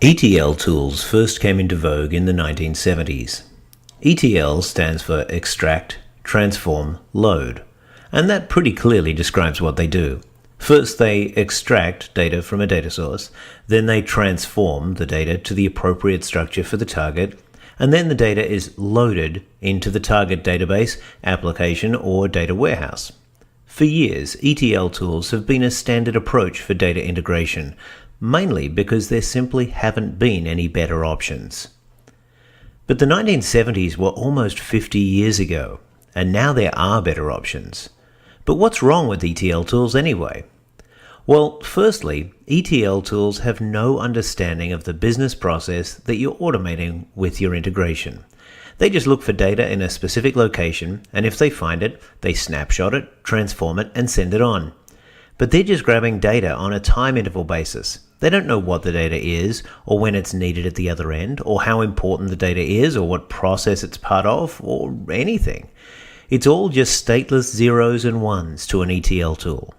ETL tools first came into vogue in the 1970s. ETL stands for Extract, Transform, Load, and that pretty clearly describes what they do. First, they extract data from a data source, then they transform the data to the appropriate structure for the target, and then the data is loaded into the target database, application, or data warehouse. For years, ETL tools have been a standard approach for data integration, mainly because there simply haven't been any better options. But the 1970s were almost 50 years ago, and now there are better options. But what's wrong with ETL tools anyway? Well, firstly, ETL tools have no understanding of the business process that you're automating with your integration. They just look for data in a specific location, and if they find it, they snapshot it, transform it, and send it on. But they're just grabbing data on a time interval basis. They don't know what the data is, or when it's needed at the other end, or how important the data is, or what process it's part of, or anything. It's all just stateless zeros and ones to an ETL tool.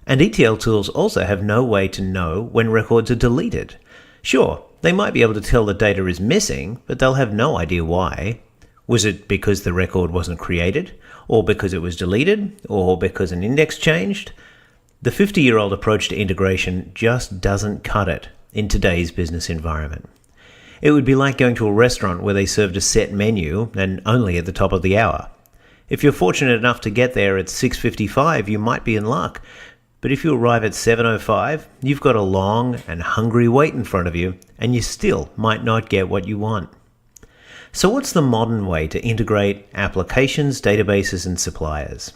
And ETL tools also have no way to know when records are deleted. Sure, they might be able to tell the data is missing, but they'll have no idea why. Was it because the record wasn't created, or because it was deleted, or because an index changed? The 50-year-old approach to integration just doesn't cut it in today's business environment. It would be like going to a restaurant where they served a set menu and only at the top of the hour. If you're fortunate enough to get there at 6:55, you might be in luck. But if you arrive at 7:05, you've got a long and hungry wait in front of you, and you still might not get what you want. So what's the modern way to integrate applications, databases, and suppliers?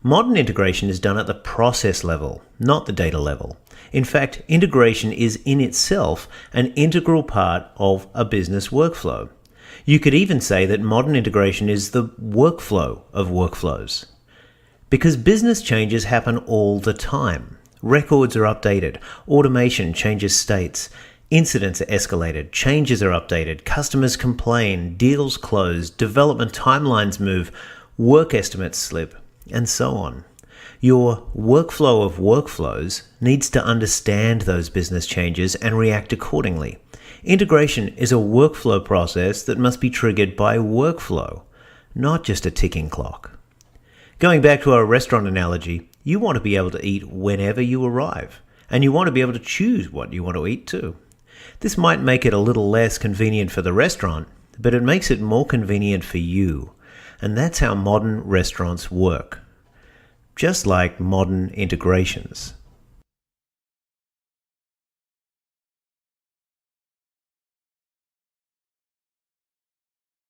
Modern integration is done at the process level, not the data level. In fact, integration is in itself an integral part of a business workflow. You could even say that modern integration is the workflow of workflows. Because business changes happen all the time. Records are updated, automation changes states, incidents are escalated, changes are updated, customers complain, deals close, development timelines move, work estimates slip, and so on. Your workflow of workflows needs to understand those business changes and react accordingly. Integration is a workflow process that must be triggered by workflow, not just a ticking clock. Going back to our restaurant analogy, you want to be able to eat whenever you arrive, and you want to be able to choose what you want to eat too. This might make it a little less convenient for the restaurant, but it makes it more convenient for you. And that's how modern restaurants work. Just like modern integrations.